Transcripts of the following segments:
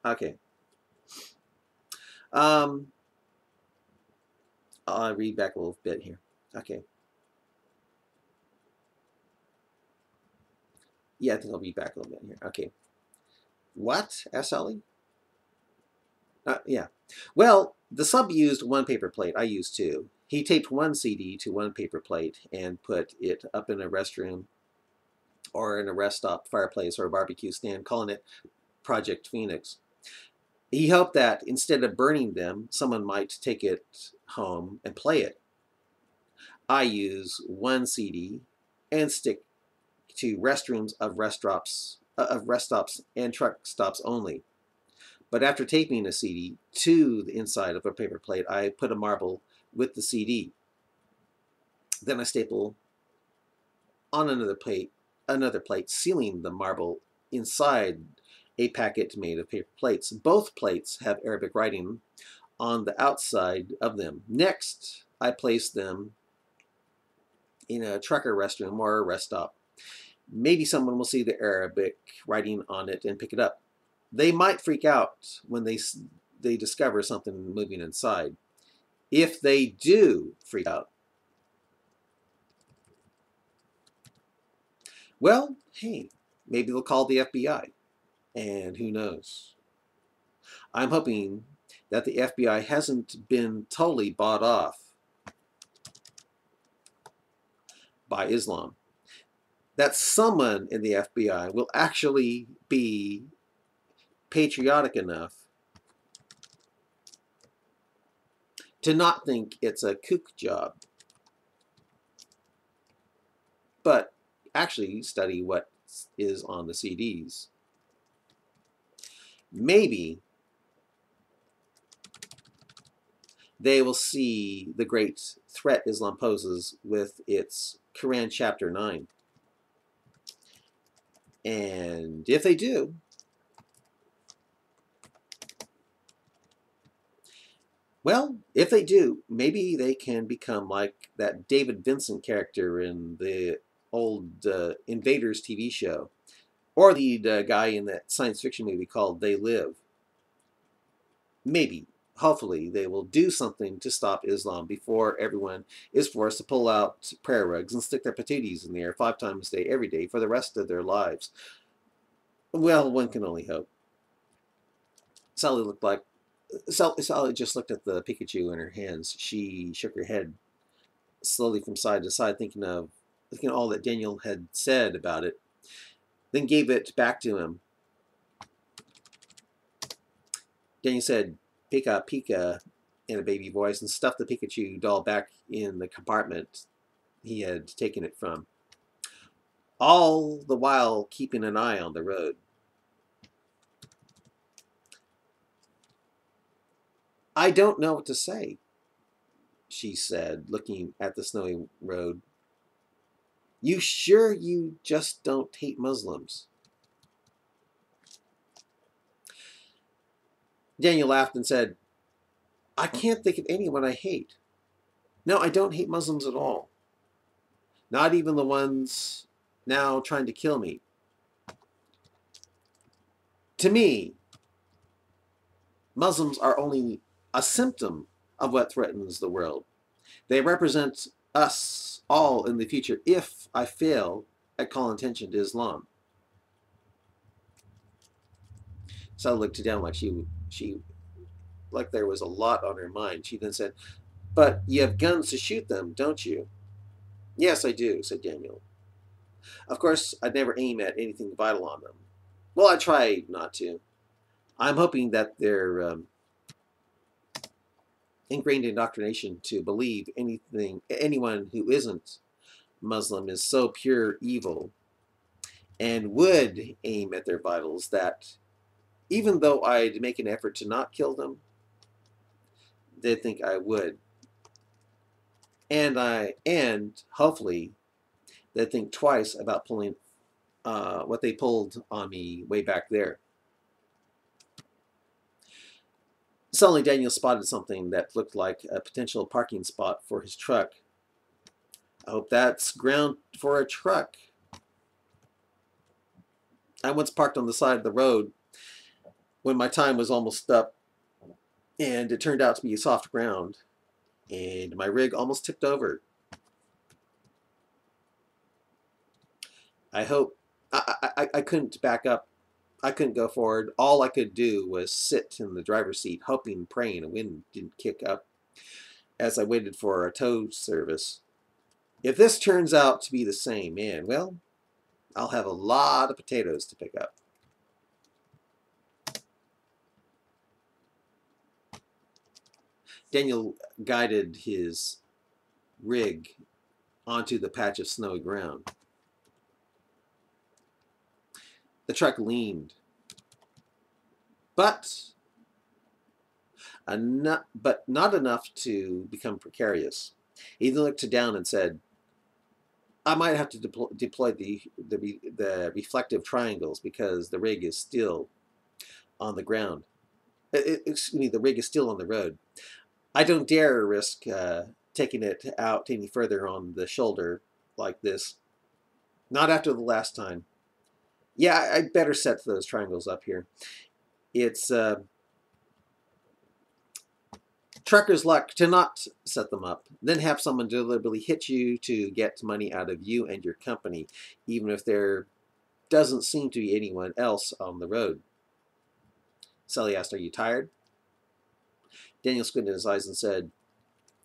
Okay. Um, I'll read back a little bit here. Okay. Yeah, I think I'll read back a little bit here. Okay. What? Asked Sally. Yeah. Well, the sub used one paper plate. I used two. He taped one CD to one paper plate and put it up in a restroom or in a rest stop, fireplace, or a barbecue stand, calling it Project Phoenix. He hoped that instead of burning them, someone might take it home and play it. I use one CD and stick to restrooms of rest stops and truck stops only. But after taping a CD to the inside of a paper plate, I put a marble with the CD. Then I staple on another plate, sealing the marble inside a packet made of paper plates. Both plates have Arabic writing on the outside of them. Next, I place them in a trucker restroom or a rest stop. Maybe someone will see the Arabic writing on it and pick it up. They might freak out when they discover something moving inside. If they do freak out, well, hey, maybe they'll call the FBI. And who knows? I'm hoping that the FBI hasn't been totally bought off by Islam. That someone in the FBI will actually be patriotic enough to not think it's a kook job, but actually study what is on the CDs. Maybe they will see the great threat Islam poses with its Quran chapter 9. And if they do, well, if they do, maybe they can become like that David Vincent character in the old Invaders TV show, or the guy in that science fiction movie called They Live. Maybe, hopefully, they will do something to stop Islam before everyone is forced to pull out prayer rugs and stick their patooties in the air 5 times a day, every day, for the rest of their lives. Well, one can only hope. Sally looked like Sally just looked at the Pikachu in her hands. She shook her head slowly from side to side, thinking all that Daniel had said about it, then gave it back to him. Daniel said, "Pika, Pika," in a baby voice, and stuffed the Pikachu doll back in the compartment he had taken it from, all the while keeping an eye on the road. "I don't know what to say," she said, looking at the snowy road. "You sure you just don't hate Muslims?" Daniel laughed and said, "I can't think of anyone I hate. No, I don't hate Muslims at all. Not even the ones now trying to kill me. To me, Muslims are only a symptom of what threatens the world. They represent us all in the future if I fail at calling attention to Islam." So I looked down like she like there was a lot on her mind. She then said, "But you have guns to shoot them, don't you?" "Yes, I do," said Daniel. "Of course, I'd never aim at anything vital on them." "Well, I try not to. I'm hoping that their ingrained indoctrination to believe anyone who isn't Muslim is so pure evil and would aim at their vitals that even though I'd make an effort to not kill them, they'd think I would. And hopefully they'd think twice about pulling what they pulled on me way back there." Suddenly Daniel spotted something that looked like a potential parking spot for his truck. "I hope that's ground for a truck. I once parked on the side of the road when my time was almost up, and it turned out to be soft ground, and my rig almost tipped over. I hope I couldn't back up. I couldn't go forward. All I could do was sit in the driver's seat, hoping, praying a wind didn't kick up as I waited for a tow service. If this turns out to be the same, man, well, I'll have a lot of potatoes to pick up. Daniel guided his rig onto the patch of snowy ground. The truck leaned, but not enough to become precarious. He looked down and said, I might have to deploy the reflective triangles because the rig is still on the ground. Excuse me, the rig is still on the road. I don't dare risk taking it out any further on the shoulder like this. Not after the last time. Yeah, I'd better set those triangles up here. It's trucker's luck to not set them up, then have someone deliberately hit you to get money out of you and your company, even if there doesn't seem to be anyone else on the road. Sully asked, are you tired? Daniel squinted his eyes and said,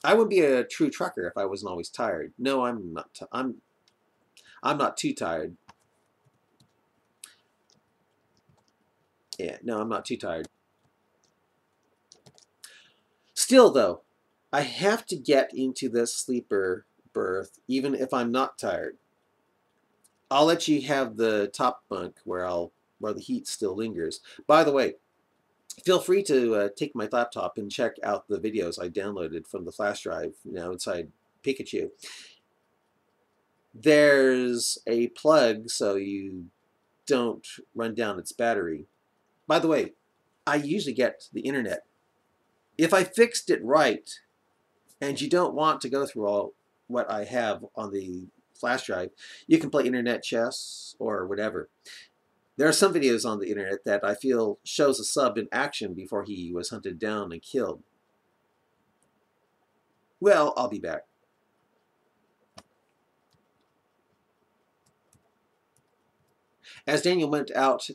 I wouldn't be a true trucker if I wasn't always tired. No, I'm not. I'm not too tired. Yeah, no, I'm not too tired. Still, though, I have to get into this sleeper berth, even if I'm not tired. I'll let you have the top bunk where the heat still lingers. By the way, feel free to take my laptop and check out the videos I downloaded from the flash drive inside Pikachu. There's a plug so you don't run down its battery. By the way, I usually get the internet. If I fixed it right, and you don't want to go through all what I have on the flash drive, you can play internet chess or whatever. There are some videos on the internet that I feel shows a sub in action before he was hunted down and killed. Well, I'll be back. As Daniel went out